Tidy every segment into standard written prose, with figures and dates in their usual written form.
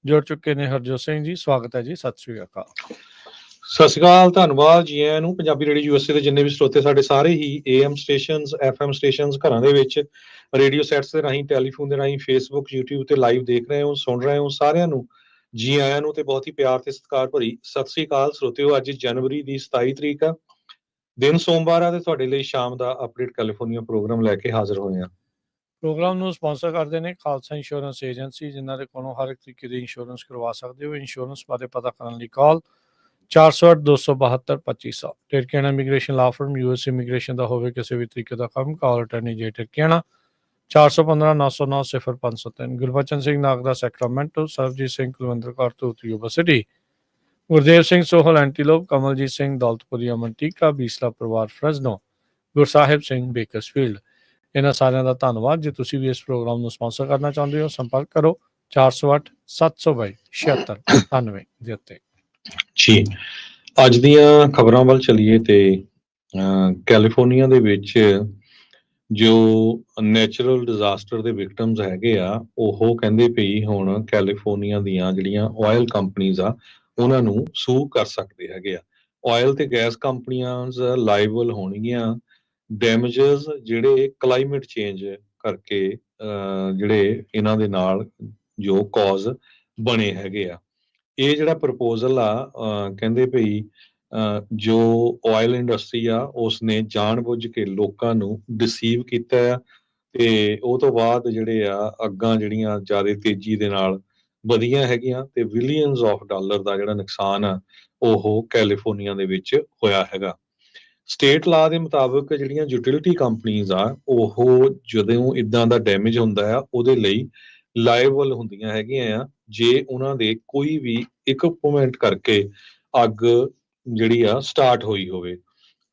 ਜੁੜ ਚੁੱਕੇ ਨੇ ਹਰਜੋਤ ਸਿੰਘ ਜੀ। ਸਵਾਗਤ ਹੈ ਜੀ। ਸਤਿ ਸ੍ਰੀ ਅਕਾਲ। ਸਤਿ ਸ਼੍ਰੀ ਅਕਾਲ, ਧੰਨਵਾਦ ਜੀ ਆਇਆਂ ਨੂੰ। ਪੰਜਾਬੀ ਰੇਡੀਓ ਯੂਐਸਏ ਦੇ ਜਿੰਨੇ ਵੀ ਸਰੋਤੇ ਸਾਡੇ ਸਾਰੇ ਹੀ AM ਸਟੇਸ਼ਨਸ, FM ਸਟੇਸ਼ਨਸ, ਘਰਾਂ ਦੇ ਵਿੱਚ ਰੇਡੀਓ ਸੈਟਸ ਦੇ ਰਾਹੀਂ, ਟੈਲੀਫੋਨ ਦੇ ਰਾਹੀਂ, ਫੇਸਬੁੱਕ, YouTube ਤੇ ਲਾਈਵ ਦੇਖ ਰਹੇ ਹੋ, ਸੁਣ ਰਹੇ ਹੋ, ਸਾਰਿਆਂ ਨੂੰ ਜੀ ਆਇਆਂ ਨੂੰ ਤੇ ਬਹੁਤ ਹੀ ਪਿਆਰ ਤੇ ਸਤਿਕਾਰ ਭਰੀ ਸਤਿ ਸ਼੍ਰੀ ਅਕਾਲ ਸਰੋਤਿਓ। ਅੱਜ ਜਨਵਰੀ ਦੀ 27 ਤਰੀਕ ਆ, ਦਿਨ ਸੋਮਵਾਰ ਆ ਤੇ ਤੁਹਾਡੇ ਲਈ ਸ਼ਾਮ ਦਾ ਅਪਡੇਟ ਕੈਲੀਫੋਰਨੀਆ ਪ੍ਰੋਗਰਾਮ ਲੈ ਕੇ ਹਾਜ਼ਰ ਹੋਏ ਆ। ਪ੍ਰੋਗਰਾਮ ਨੂੰ ਸਪਾਂਸਰ ਕਰਦੇ ਨੇ ਖਾਲਸਾ ਇੰਸ਼ੋਰੈਂਸ ਏਜੰਸੀ, ਜਿਨ੍ਹਾਂ ਦੇ ਕੋਲੋਂ ਹਰ ਇੱਕ ਤਰੀਕੇ ਦੀ ਇੰਸ਼ੋਰੈਂਸ ਕਰਵਾ ਸਕਦੇ ਹੋ। ਇੰਸ਼ੋਰੈਂਸ ਬਾਰੇ ਪਤਾ ਕਰਨ ਲਈ call 408-272-2500। Tiryakian immigration law firm, US immigration ਦਾ ਹੋਵੇ ਕਿਸੇ ਵੀ ਤਰੀਕੇ ਦਾ ਕੰਮ, call attorney J Tiryakian 415-909-0503। Gurbachan Singh Nagra Sacramento, Sarabjit Singh Kulwinder Kaur Dhoot Yuba City, Gurdev Singh Sohal Antelope, Kamaljit Singh Daulatpuri Manteca, Beesla ਪਰਿਵਾਰ ਫਰੈਜ਼ਨੋ, ਗੁਰਸਾਹਿਬ ਸਿੰਘ ਬੇਕਰਸਫੀਲਡ। ਇਹਨਾਂ ਸਾਰਿਆਂ ਦਾ ਧੰਨਵਾਦ। ਜੇ ਤੁਸੀਂ ਵੀ ਇਸ ਪ੍ਰੋਗਰਾਮ ਨੂੰ ਸਪਾਂਸਰ ਕਰਨਾ ਚਾਹੁੰਦੇ ਹੋ, ਸੰਪਰਕ ਕਰੋ 408-722-7698 ਦੇ ਉੱਤੇ। ਜੀ, ਅੱਜ ਦੀਆਂ ਖਬਰਾਂ ਵੱਲ ਚੱਲੀਏ ਤੇ ਕੈਲੀਫੋਰਨੀਆ ਦੇ ਵਿੱਚ ਜੋ ਨੈਚੁਰਲ ਡਿਜ਼ਾਸਟਰ ਦੇ ਵਿਕਟਮਸ ਹੈਗੇ ਆ, ਉਹ ਕਹਿੰਦੇ ਪਈ ਹੁਣ ਕੈਲੀਫੋਰਨੀਆ ਦੀਆਂ ਜਿਹੜੀਆਂ ਆਇਲ ਕੰਪਨੀਆਂ ਆ ਉਹਨਾਂ ਨੂੰ ਸੂ ਕਰ ਸਕਦੇ ਹੈਗੇ ਆ। ਆਇਲ ਤੇ ਗੈਸ ਕੰਪਨੀਆਂ ਲਾਇਬਲ ਹੋਣਗੀਆਂ ਡੈਮੇਜਸ ਜਿਹੜੇ ਕਲਾਈਮੇਟ ਚੇਂਜ ਕਰਕੇ ਜਿਹੜੇ ਇਹਨਾਂ ਦੇ ਨਾਲ ਜੋ ਕੌਜ਼ ਬਣੇ ਹੈਗੇ ਆ। ਇਹ ਜਿਹੜਾ ਪ੍ਰਪੋਜ਼ਲ ਆ ਕਹਿੰਦੇ ਭਈ ਜੋ ਆਇਲ ਇੰਡਸਟਰੀ ਆ ਉਸਨੇ ਜਾਣਬੁੱਝ ਕੇ ਲੋਕਾਂ ਨੂੰ ਡਿਸੀਵ ਕੀਤਾ ਆ ਤੇ ਉਹ ਤੋਂ ਬਾਅਦ ਜਿਹੜੇ ਆ ਅੱਗਾਂ ਜਿਹੜੀਆਂ ਜ਼ਿਆਦਾ ਤੇਜ਼ੀ ਦੇ ਨਾਲ ਵਧੀਆਂ ਹੈਗੀਆਂ ਤੇ ਬਿਲੀਅਨਸ ਆਫ ਡਾਲਰ ਦਾ ਜਿਹੜਾ ਨੁਕਸਾਨ ਆ ਉਹ ਕੈਲੀਫੋਰਨੀਆ ਦੇ ਵਿੱਚ ਹੋਇਆ ਹੈਗਾ। ਸਟੇਟ ਲਾ ਦੇ ਮੁਤਾਬਕ ਜਿਹੜੀਆਂ ਯੂਟਿਲਿਟੀ ਕੰਪਨੀਆਂ ਆ ਉਹ ਜਦੋਂ ਇਦਾਂ ਦਾ ਡੈਮੇਜ ਹੁੰਦਾ ਆ ਉਹਦੇ ਲਈ ਲਾਇਬਲ ਹੁੰਦੀਆਂ ਹੈਗੀਆਂ ਆ ਜੇ ਉਹਨਾਂ ਦੇ ਕੋਈ ਵੀ ਇਕਵਿਪਮੈਂਟ ਕਰਕੇ ਅੱਗ ਜਿਹੜੀ ਆ ਸਟਾਰਟ ਹੋਈ ਹੋਵੇ।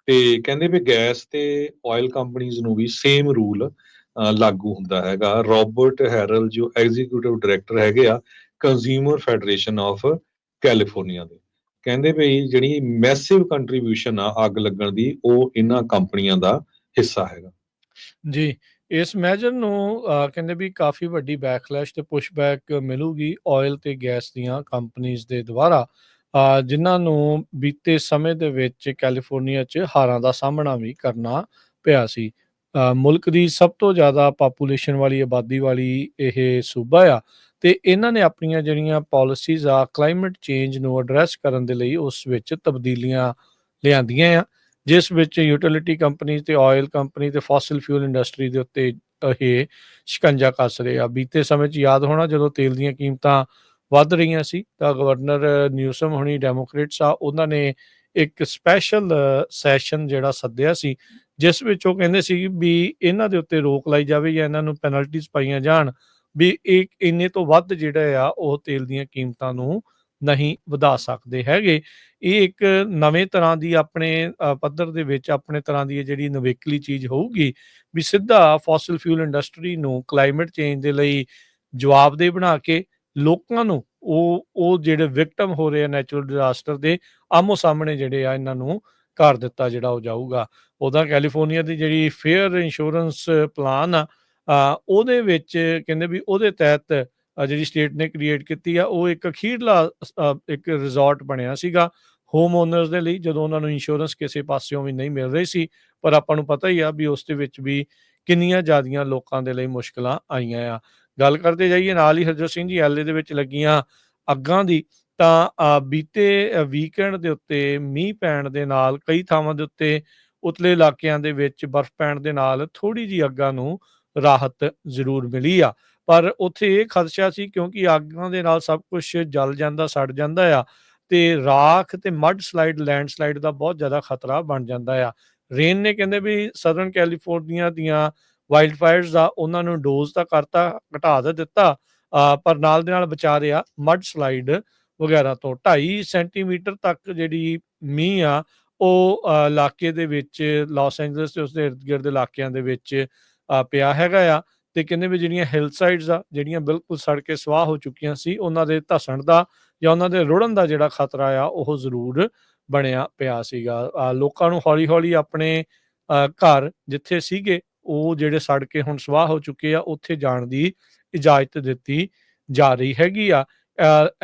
ਤੇ ਕਹਿੰਦੇ ਵੀ ਗੈਸ ਤੇ ਆਇਲ ਕੰਪਨੀਆਂ ਨੂੰ ਵੀ ਸੇਮ ਰੂਲ ਲਾਗੂ ਹੁੰਦਾ ਹੈਗਾ। ਰੋਬਰਟ ਹੈਰਲ ਜੋ ਐਗਜ਼ੀਕਿਊਟਿਵ ਡਾਇਰੈਕਟਰ ਹੈਗੇ ਆ ਕੰਜ਼ਿਊਮਰ ਫੈਡਰੇਸ਼ਨ ਆਫ ਕੈਲੀਫੋਰਨੀਆ ਦੇ, ਕਹਿੰਦੇ ਵੀ ਜਿਹੜੀ ਮੈਸਿਵ ਕੰਟਰੀਬਿਊਸ਼ਨ ਆ ਅੱਗ ਲੱਗਣ ਦੀ ਉਹ ਇਹਨਾਂ ਕੰਪਨੀਆਂ ਦਾ ਹਿੱਸਾ ਹੈਗਾ। ਜੀ, ਇਸ ਮੈਜਰ ਨੂੰ ਕਹਿੰਦੇ ਵੀ ਕਾਫੀ ਵੱਡੀ ਬੈਕਲੈਸ਼ ਤੇ ਪੁਸ਼ਬੈਕ ਮਿਲੂਗੀ ਆਇਲ ਤੇ ਗੈਸ ਦੀਆਂ ਕੰਪਨੀਆਂ ਦੇ ਦੁਆਰਾ, ਜਿਨ੍ਹਾਂ ਨੂੰ ਬੀਤੇ ਸਮੇਂ ਦੇ ਵਿੱਚ ਕੈਲੀਫੋਰਨੀਆ 'ਚ ਹਾਰਾਂ ਦਾ ਸਾਹਮਣਾ ਵੀ ਕਰਨਾ ਪਿਆ ਸੀ। ਮੁਲਕ ਦੀ ਸਭ ਤੋਂ ਜ਼ਿਆਦਾ ਪਾਪੂਲੇਸ਼ਨ ਵਾਲੀ ਆਬਾਦੀ ਵਾਲੀ ਇਹ ਸੂਬਾ ਆ ਤੇ ਇਹਨਾਂ ਨੇ ਆਪਣੀਆਂ ਜਿਹੜੀਆਂ ਪਾਲਿਸੀਜ਼ ਆ ਕਲਾਈਮੇਟ ਚੇਂਜ ਨੂੰ ਐਡਰੈਸ ਕਰਨ ਦੇ ਲਈ ਉਸ ਵਿੱਚ ਤਬਦੀਲੀਆਂ ਲਿਆਂਦੀਆਂ ਆ, ਜਿਸ ਵਿੱਚ ਯੂਟਿਲਿਟੀ ਕੰਪਨੀ ਤੇ ਆਇਲ ਕੰਪਨੀ ਤੇ ਫੋਸਿਲ ਫਿਊਲ ਇੰਡਸਟਰੀ ਦੇ ਉੱਤੇ ਇਹ ਸ਼ਿਕੰਜਾ ਕੱਸ ਰਹੇ ਆ। ਬੀਤੇ ਸਮੇਂ 'ਚ ਯਾਦ ਹੋਣਾ ਜਦੋਂ ਤੇਲ ਦੀਆਂ ਕੀਮਤਾਂ ਵੱਧ ਰਹੀਆਂ ਸੀ ਤਾਂ ਗਵਰਨਰ ਨਿਊਸਮ ਹੁਣੀ ਡੈਮੋਕ੍ਰੇਟਸ ਆ, ਉਹਨਾਂ ਨੇ ਇੱਕ ਸਪੈਸ਼ਲ ਸੈਸ਼ਨ ਜਿਹੜਾ ਸੱਦਿਆ ਸੀ ਜਿਸ ਵਿੱਚ ਉਹ ਕਹਿੰਦੇ ਸੀ ਵੀ ਇਹਨਾਂ ਦੇ ਉੱਤੇ ਰੋਕ ਲਾਈ ਜਾਵੇ ਜਾਂ ਇਹਨਾਂ ਨੂੰ ਪੈਨਲਟੀਜ਼ ਪਾਈਆਂ ਜਾਣ ਵੀ ਇਹ ਇੰਨੇ ਤੋਂ ਵੱਧ ਜਿਹੜਾ ਆ ਉਹ ਤੇਲ ਦੀਆਂ ਕੀਮਤਾਂ ਨੂੰ ਨਹੀਂ ਵਧਾ ਸਕਦੇ ਹੈਗੇ। ਇਹ ਇੱਕ ਨਵੇਂ ਤਰ੍ਹਾਂ ਦੀ ਆਪਣੇ ਪੱਧਰ ਦੇ ਵਿੱਚ ਆਪਣੇ ਤਰ੍ਹਾਂ ਦੀ ਜਿਹੜੀ ਨਵੇਕਲੀ ਚੀਜ਼ ਹੋਊਗੀ ਵੀ ਸਿੱਧਾ ਫੋਸਿਲ ਫਿਊਲ ਇੰਡਸਟਰੀ ਨੂੰ ਕਲਾਈਮੇਟ ਚੇਂਜ ਦੇ ਲਈ ਜਵਾਬਦੇਹ ਬਣਾ ਕੇ ਲੋਕਾਂ ਨੂੰ ਉਹ ਜਿਹੜੇ ਵਿਕਟਮ ਹੋ ਰਹੇ ਆ ਨੈਚੁਰਲ ਡਿਜ਼ਾਸਟਰ ਦੇ ਆਮੋ ਸਾਹਮਣੇ ਜਿਹੜੇ ਆ ਇਹਨਾਂ ਨੂੰ ਕਰ ਦਿੱਤਾ ਜਿਹੜਾ ਉਹ ਜਾਊਗਾ। ਉਹਦਾ ਕੈਲੀਫੋਰਨੀਆ ਦੀ ਜਿਹੜੀ ਫੇਅਰ ਇੰਸ਼ੋਰੈਂਸ ਪਲਾਨ ਆ ਉਹਦੇ ਵਿੱਚ ਕਹਿੰਦੇ ਵੀ ਉਹਦੇ ਤਹਿਤ ਜਿਹੜੀ ਸਟੇਟ ਨੇ ਕ੍ਰੀਏਟ ਕੀਤੀ ਆ ਉਹ ਇੱਕ ਅਖੀਰਲਾ ਇੱਕ ਰਿਜ਼ੋਰਟ ਬਣਿਆ ਸੀਗਾ ਹੋਮ ਓਨਰਸ ਦੇ ਲਈ ਜਦੋਂ ਉਹਨਾਂ ਨੂੰ ਇੰਸ਼ੋਰੈਂਸ ਕਿਸੇ ਪਾਸਿਓਂ ਵੀ ਨਹੀਂ ਮਿਲ ਰਹੀ ਸੀ। ਪਰ ਆਪਾਂ ਨੂੰ ਪਤਾ ਹੀ ਆ ਵੀ ਉਸ ਦੇ ਵਿੱਚ ਵੀ ਕਿੰਨੀਆਂ ਜ਼ਿਆਦੀਆਂ ਲੋਕਾਂ ਦੇ ਲਈ ਮੁਸ਼ਕਲਾਂ ਆਈਆਂ ਆ। ਗੱਲ ਕਰਦੇ ਜਾਈਏ ਨਾਲ ਹੀ ਹਰਜੋਤ ਸਿੰਘ ਜੀ LA ਦੇ ਵਿੱਚ ਲੱਗੀਆਂ ਅੱਗਾਂ ਦੀ, ਤਾਂ ਬੀਤੇ ਵੀਕਐਂਡ ਦੇ ਉੱਤੇ ਮੀਂਹ ਪੈਣ ਦੇ ਨਾਲ ਕਈ ਥਾਵਾਂ ਦੇ ਉੱਤੇ ਉਤਲੇ ਇਲਾਕਿਆਂ ਦੇ ਵਿੱਚ ਬਰਫ਼ ਪੈਣ ਦੇ ਨਾਲ ਥੋੜ੍ਹੀ ਜਿਹੀ ਅੱਗਾਂ ਨੂੰ ਰਾਹਤ ਜ਼ਰੂਰ ਮਿਲੀ ਆ। ਪਰ ਉੱਥੇ ਇਹ ਖਦਸ਼ਾ ਸੀ ਕਿਉਂਕਿ ਅੱਗਾਂ ਦੇ ਨਾਲ ਸਭ ਕੁਝ ਜਲ ਜਾਂਦਾ, ਸੜ ਜਾਂਦਾ ਆ ਤੇ ਰਾਖ ਤੇ ਮੱਡ ਸਲਾਈਡ, ਲੈਂਡ ਸਲਾਈਡ ਦਾ ਬਹੁਤ ਜ਼ਿਆਦਾ ਖਤਰਾ ਬਣ ਜਾਂਦਾ ਆ। ਰੇਨ ਨੇ ਕਹਿੰਦੇ ਵੀ ਸਦਰਨ ਕੈਲੀਫੋਰਨੀਆ ਦੀਆਂ ਵਾਈਲਡ ਫਾਇਰਸ ਆ ਉਹਨਾਂ ਨੂੰ ਡੋਜ਼ ਤਾਂ ਕਰਤਾ, ਘਟਾ ਤਾਂ ਦਿੱਤਾ, ਪਰ ਨਾਲ ਦੇ ਨਾਲ ਬਚਾ ਰਿਹਾ ਮੱਡ ਸਲਾਈਡ ਵਗੈਰਾ ਤੋਂ। 2.5 ਸੈਂਟੀਮੀਟਰ ਤੱਕ ਜਿਹੜੀ ਮੀਂਹ ਆ ਉਹ ਇਲਾਕੇ ਦੇ ਵਿੱਚ ਲਾਸ ਐਂਜਲਸ ਤੇ ਉਸਦੇ ਇਰਦ ਗਿਰਦ ਇਲਾਕਿਆਂ ਦੇ ਵਿੱਚ ਪਿਆ ਹੈਗਾ ਆ। ਤੇ ਕਹਿੰਦੇ ਵੀ ਜਿਹੜੀਆਂ ਹਿਲ ਸਾਈਡਸ ਆ ਜਿਹੜੀਆਂ ਬਿਲਕੁਲ ਸੜ ਕੇ ਸਵਾਹ ਹੋ ਚੁੱਕੀਆਂ ਸੀ ਉਹਨਾਂ ਦੇ ਧਸਣ ਦਾ ਜਾਂ ਉਹਨਾਂ ਦੇ ਰੁੜਨ ਦਾ ਜਿਹੜਾ ਖਤਰਾ ਆ ਉਹ ਜ਼ਰੂਰ ਬਣਿਆ ਪਿਆ ਸੀਗਾ। ਲੋਕਾਂ ਨੂੰ ਹੌਲੀ ਹੌਲੀ ਆਪਣੇ ਘਰ ਜਿੱਥੇ ਸੀਗੇ ਉਹ ਜਿਹੜੇ ਸੜ ਕੇ ਹੁਣ ਸਵਾਹ ਹੋ ਚੁੱਕੇ ਆ ਉੱਥੇ ਜਾਣ ਦੀ ਇਜਾਜ਼ਤ ਦਿੱਤੀ ਜਾ ਰਹੀ ਹੈਗੀ ਆ।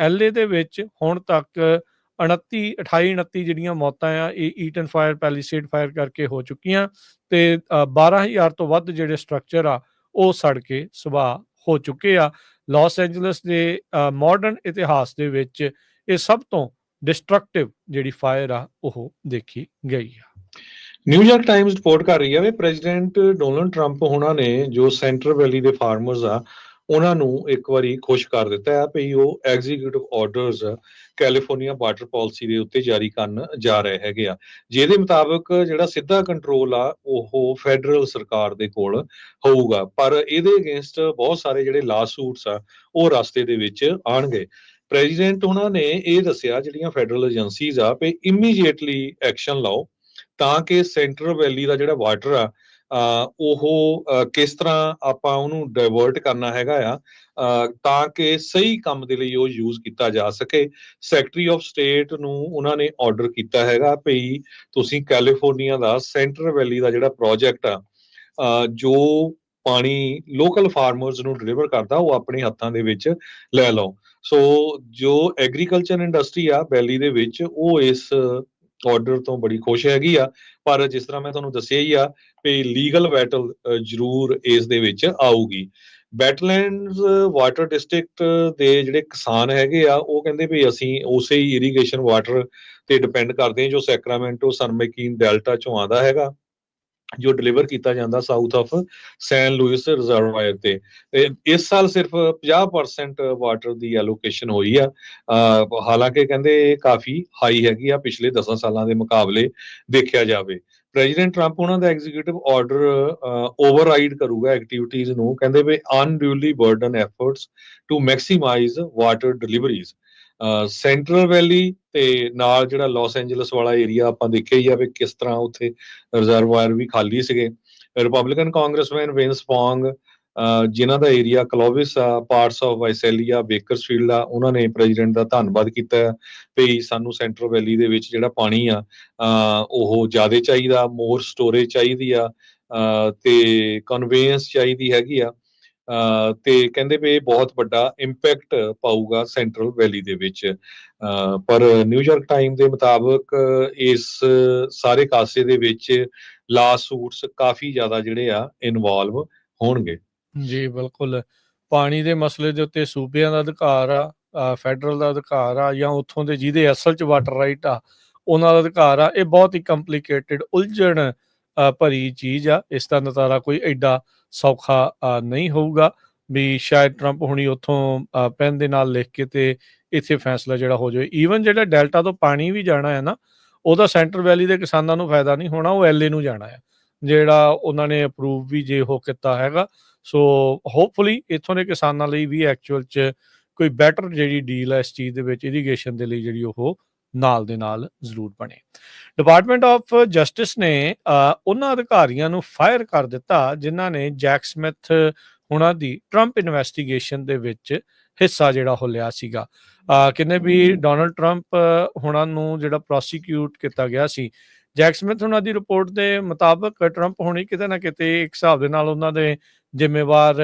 LA ਦੇ ਵਿੱਚ ਹੁਣ ਤੱਕ 28 ਜਿਹੜੀਆਂ ਮੌਤਾਂ ਆ ਇਹ ਈਟਨ ਫਾਇਰ ਪੈਲੀਸੇਡ ਫਾਇਰ ਕਰਕੇ ਹੋ ਚੁੱਕੀਆਂ ਤੇ 12,000 ਤੋਂ ਵੱਧ ਜਿਹੜੇ ਸਟਰਕਚਰ ਆ ਉਹ ਸੜ ਕੇ ਸੁਆਹ ਹੋ ਚੁੱਕੇ ਆ। ਲਾਸ ਐਂਜਲਸ ਦੇ ਮਾਡਰਨ ਇਤਿਹਾਸ ਦੇ ਵਿੱਚ ਇਹ ਸਭ ਤੋਂ ਡਿਸਟਰਕਟਿਵ ਜਿਹੜੀ ਫਾਇਰ ਆ ਉਹ ਦੇਖੀ ਗਈ ਆ। ਨਿਊਯਾਰਕ ਟਾਈਮਜ਼ ਰਿਪੋਰਟ ਕਰ ਰਹੀ ਹੈ ਵੀ ਪ੍ਰੈਜ਼ੀਡੈਂਟ ਡੋਨਲਡ ਟਰੰਪ ਉਹਨਾਂ ਨੇ ਜੋ ਸੈਂਟਰਲ ਵੈਲੀ ਦੇ ਫਾਰਮਰਸ ਆ ਉਹਨਾਂ ਨੂੰ ਇੱਕ ਵਾਰੀ ਖੁਸ਼ ਕਰ ਦਿੱਤਾ ਹੈ ਵੀ ਉਹ executive orders California water policy ਦੇ ਉੱਤੇ ਜਾਰੀ ਕਰਨ ਜਾ ਰਹੇ ਹੈਗੇ ਆ, ਜਿਹਦੇ ਮੁਤਾਬਕ ਜਿਹੜਾ ਸਿੱਧਾ ਕੰਟਰੋਲ ਆ ਉਹ ਫੈਡਰਲ ਸਰਕਾਰ ਦੇ ਕੋਲ ਹੋਊਗਾ, ਪਰ ਇਹਦੇ ਅਗੇਂਸਟ ਬਹੁਤ ਸਾਰੇ ਜਿਹੜੇ ਲਾ ਸੂਟਸ ਆ ਉਹ ਰਸਤੇ ਦੇ ਵਿੱਚ ਆਣਗੇ। ਪ੍ਰੈਜ਼ੀਡੈਂਟ ਉਹਨਾਂ ਨੇ ਇਹ ਦੱਸਿਆ ਜਿਹੜੀਆਂ ਫੈਡਰਲ ਏਜੰਸੀਜ਼ ਆ ਵੀ ਇਮੀਡੀਏਟਲੀ ਐਕਸ਼ਨ ਲਾਓ ਤਾਂ ਕਿ ਸੈਂਟਰਲ ਵੈਲੀ ਦਾ ਜਿਹੜਾ ਵਾਟਰ ਆ ਉਹ ਕਿਸ ਤਰ੍ਹਾਂ ਆਪਾਂ ਉਹਨੂੰ ਡਾਇਵਰਟ ਕਰਨਾ ਹੈਗਾ ਆ ਤਾਂ ਕਿ ਸਹੀ ਕੰਮ ਦੇ ਲਈ ਉਹ ਯੂਜ਼ ਕੀਤਾ ਜਾ ਸਕੇ। ਸੈਕਟਰੀ ਆਫ ਸਟੇਟ ਨੂੰ ਉਹਨਾਂ ਨੇ ਆਰਡਰ ਕੀਤਾ ਹੈਗਾ ਵੀ ਤੁਸੀਂ ਕੈਲੀਫੋਰਨੀਆ ਦਾ ਸੈਂਟਰਲ ਵੈਲੀ ਦਾ ਜਿਹੜਾ ਪ੍ਰੋਜੈਕਟ ਆ ਜੋ ਪਾਣੀ ਲੋਕਲ ਫਾਰਮਰਸ ਨੂੰ ਡਿਲੀਵਰ ਕਰਦਾ ਉਹ ਆਪਣੇ ਹੱਥਾਂ ਦੇ ਵਿੱਚ ਲੈ ਲਓ। ਸੋ ਜੋ ਐਗਰੀਕਲਚਰ ਇੰਡਸਟਰੀ ਆ ਵੈਲੀ ਦੇ ਵਿੱਚ ਉਹ ਇਸ ਆਰਡਰ ਤੋਂ ਬੜੀ ਖੁਸ਼ ਹੈਗੀ ਆ, ਪਰ ਜਿਸ ਤਰ੍ਹਾਂ ਮੈਂ ਤੁਹਾਨੂੰ ਦੱਸਿਆ ਹੀ ਆ ਵੀ ਲੀਗਲ ਬੈਟਲ ਜ਼ਰੂਰ ਇਸ ਦੇ ਵਿੱਚ ਆਊਗੀ। ਵੈਟਲੈਂਡਸ ਵਾਟਰ ਡਿਸਟ੍ਰਿਕਟ ਦੇ ਜਿਹੜੇ ਕਿਸਾਨ ਹੈਗੇ ਆ ਉਹ ਕਹਿੰਦੇ ਵੀ ਅਸੀਂ ਉਸੇ ਹੀ ਇਰੀਗੇਸ਼ਨ ਵਾਟਰ ਤੇ ਡਿਪੈਂਡ ਕਰਦੇ ਹਾਂ ਜੋ ਸੈਕਰਾਮੈਂਟੋ ਸਨਮੈਕੀਨ ਡੈਲਟਾ ਚੋਂ ਆਉਂਦਾ ਹੈਗਾ, ਜੋ ਡਿਲੀਵਰ ਕੀਤਾ ਜਾਂਦਾ south of San Luis reservoir ਤੇ। ਇਸ ਸਾਲ ਸਿਰਫ 50% ਵਾਟਰ ਦੀ ਐਲੋਕੇਸ਼ਨ ਹੋਈ ਆ, ਹਾਲਾਂਕਿ ਕਹਿੰਦੇ ਇਹ ਕਾਫੀ ਹਾਈ ਹੈਗੀ ਆ ਪਿਛਲੇ 10 ਸਾਲਾਂ ਦੇ ਮੁਕਾਬਲੇ ਦੇਖਿਆ ਜਾਵੇ। ਪ੍ਰੈਜ਼ੀਡੈਂਟ ਟਰੰਪ ਉਹਨਾਂ ਦਾ ਐਗਜ਼ੀਕਿਊਟਿਵ ਆਰਡਰ ਓਵਰਰਾਈਡ ਕਰੂਗਾ ਐਕਟੀਵਿਟੀਜ਼ ਨੂੰ, ਕਹਿੰਦੇ ਵੀ unduly burden efforts to maximize water deliveries. Central Valley ਤੇ ਨਾਲ ਜਿਹੜਾ ਲਾਸ ਐਂਜਲਸ ਵਾਲਾ ਏਰੀਆ ਆਪਾਂ ਦੇਖਿਆ ਹੀ ਆ ਵੀ ਕਿਸ ਤਰ੍ਹਾਂ ਉੱਥੇ ਰਿਜ਼ਰਵਾਇਰ ਵੀ ਖਾਲੀ ਸੀਗੇ। ਰਿਪਬਲਿਕਨ ਕਾਂਗਰਸਮੈਨ ਵਿੰਸ ਪੌਂਗ ਜਿਨ੍ਹਾਂ ਦਾ ਏਰੀਆ ਕਲੋਵਿਸ ਆ, ਪਾਰਟਸ ਆਫ ਵਾਈਸੈਲੀਆ, ਬੇਕਰਸਫੀਲਡ ਆ, ਉਹਨਾਂ ਨੇ ਪ੍ਰੈਜ਼ੀਡੈਂਟ ਦਾ ਧੰਨਵਾਦ ਕੀਤਾ ਵੀ ਸਾਨੂੰ ਸੈਂਟਰਲ ਵੈਲੀ ਦੇ ਵਿੱਚ ਜਿਹੜਾ ਪਾਣੀ ਆ ਉਹ ਜ਼ਿਆਦਾ ਚਾਹੀਦਾ, ਮੋਰ ਸਟੋਰੇਜ ਚਾਹੀਦੀ ਆ ਤੇ ਕਨਵੇਂਸ ਚਾਹੀਦੀ ਹੈਗੀ ਆ ਤੇ ਕਹਿੰਦੇ ਵੀ ਇਹ ਬਹੁਤ ਵੱਡਾ ਇੰਪੈਕਟ ਪਾਊਗਾ ਸੈਂਟਰਲ ਵੈਲੀ ਦੇ ਵਿੱਚ। ਪਰ ਨਿਊਯਾਰਕ ਟਾਈਮ ਦੇ ਮੁਤਾਬਕ ਇਸ ਸਾਰੇ ਕਾਸੇ ਦੇ ਵਿੱਚ ਲਾ ਸੂਟਸ ਕਾਫੀ ਜ਼ਿਆਦਾ ਜਿਹੜੇ ਆ ਇਨਵੋਲਵ ਹੋਣਗੇ। ਜੀ ਬਿਲਕੁਲ, ਪਾਣੀ ਦੇ ਮਸਲੇ ਦੇ ਉੱਤੇ ਸੂਬਿਆਂ ਦਾ ਅਧਿਕਾਰ ਆ, ਫੈਡਰਲ ਦਾ ਅਧਿਕਾਰ ਆ ਜਾਂ ਉੱਥੋਂ ਦੇ ਜਿਹਦੇ ਅਸਲ 'ਚ ਵਾਟਰ ਰਾਈਟ ਆ ਉਹਨਾਂ ਦਾ ਅਧਿਕਾਰ ਆ, ਇਹ ਬਹੁਤ ਹੀ ਕੰਪਲੀਕੇਟਿਡ ਉਲਝਣ ਭਰੀ ਚੀਜ਼ ਆ। ਇਸ ਦਾ ਨਤਾਰਾ ਕੋਈ ਐਡਾ ਸੌਖਾ ਨਹੀਂ ਹੋਊਗਾ ਵੀ ਸ਼ਾਇਦ ਟਰੰਪ ਹੁਣੀ ਉੱਥੋਂ ਪੈਨ ਦੇ ਨਾਲ ਲਿਖ ਕੇ ਤੇ ਇੱਥੇ ਫੈਸਲਾ ਜਿਹੜਾ ਹੋ ਜਾਵੇ। ਈਵਨ ਜਿਹੜਾ ਡੈਲਟਾ ਤੋਂ ਪਾਣੀ ਵੀ ਜਾਣਾ ਹੈ ਨਾ ਉਹਦਾ ਸੈਂਟਰ ਵੈਲੀ ਦੇ ਕਿਸਾਨਾਂ ਨੂੰ ਫਾਇਦਾ ਨਹੀਂ ਹੋਣਾ, ਉਹ LA ਨੂੰ ਜਾਣਾ ਆ ਜਿਹੜਾ ਉਹਨਾਂ ਨੇ ਅਪਰੂਵ ਵੀ ਜੇ ਉਹ ਕੀਤਾ ਹੈਗਾ। ਸੋ ਹੋਪਫੁਲੀ ਇੱਥੋਂ ਦੇ ਕਿਸਾਨਾਂ ਲਈ ਵੀ ਐਕਚੁਅਲ 'ਚ ਕੋਈ ਬੈਟਰ ਜਿਹੜੀ ਡੀਲ ਹੈ ਇਸ ਚੀਜ਼ ਦੇ ਵਿੱਚ ਇਰੀਗੇਸ਼ਨ ਦੇ ਲਈ ਜਿਹੜੀ ਉਹ ਨਾਲ ਦੇ ਨਾਲ ਜ਼ਰੂਰ ਬਣੇ। ਡਿਪਾਰਟਮੈਂਟ ਆਫ ਜਸਟਿਸ ਨੇ ਉਹਨਾਂ ਅਧਿਕਾਰੀਆਂ ਨੂੰ ਫਾਇਰ ਕਰ ਦਿੱਤਾ ਜਿਨ੍ਹਾਂ ਨੇ ਜੈਕ ਸਮਿਥ ਹੁਣਾਂ ਦੀ ਟਰੰਪ ਇਨਵੈਸਟੀਗੇਸ਼ਨ ਦੇ ਵਿੱਚ ਹਿੱਸਾ ਜਿਹੜਾ ਉਹ ਲਿਆ ਸੀਗਾ। ਕਹਿੰਦੇ ਵੀ ਡੋਨਲਡ ਟਰੰਪ ਹੁਣਾਂ ਨੂੰ ਜਿਹੜਾ ਪ੍ਰੋਸੀਕਿਊਟ ਕੀਤਾ ਗਿਆ ਸੀ ਜੈਕ ਸਮਿਥ ਹੁਣਾਂ ਦੀ ਰਿਪੋਰਟ ਦੇ ਮੁਤਾਬਕ ਟਰੰਪ ਹੁਣੀ ਕਿਤੇ ਨਾ ਕਿਤੇ ਇੱਕ ਹਿਸਾਬ ਦੇ ਨਾਲ ਉਹਨਾਂ ਦੇ ਜ਼ਿੰਮੇਵਾਰ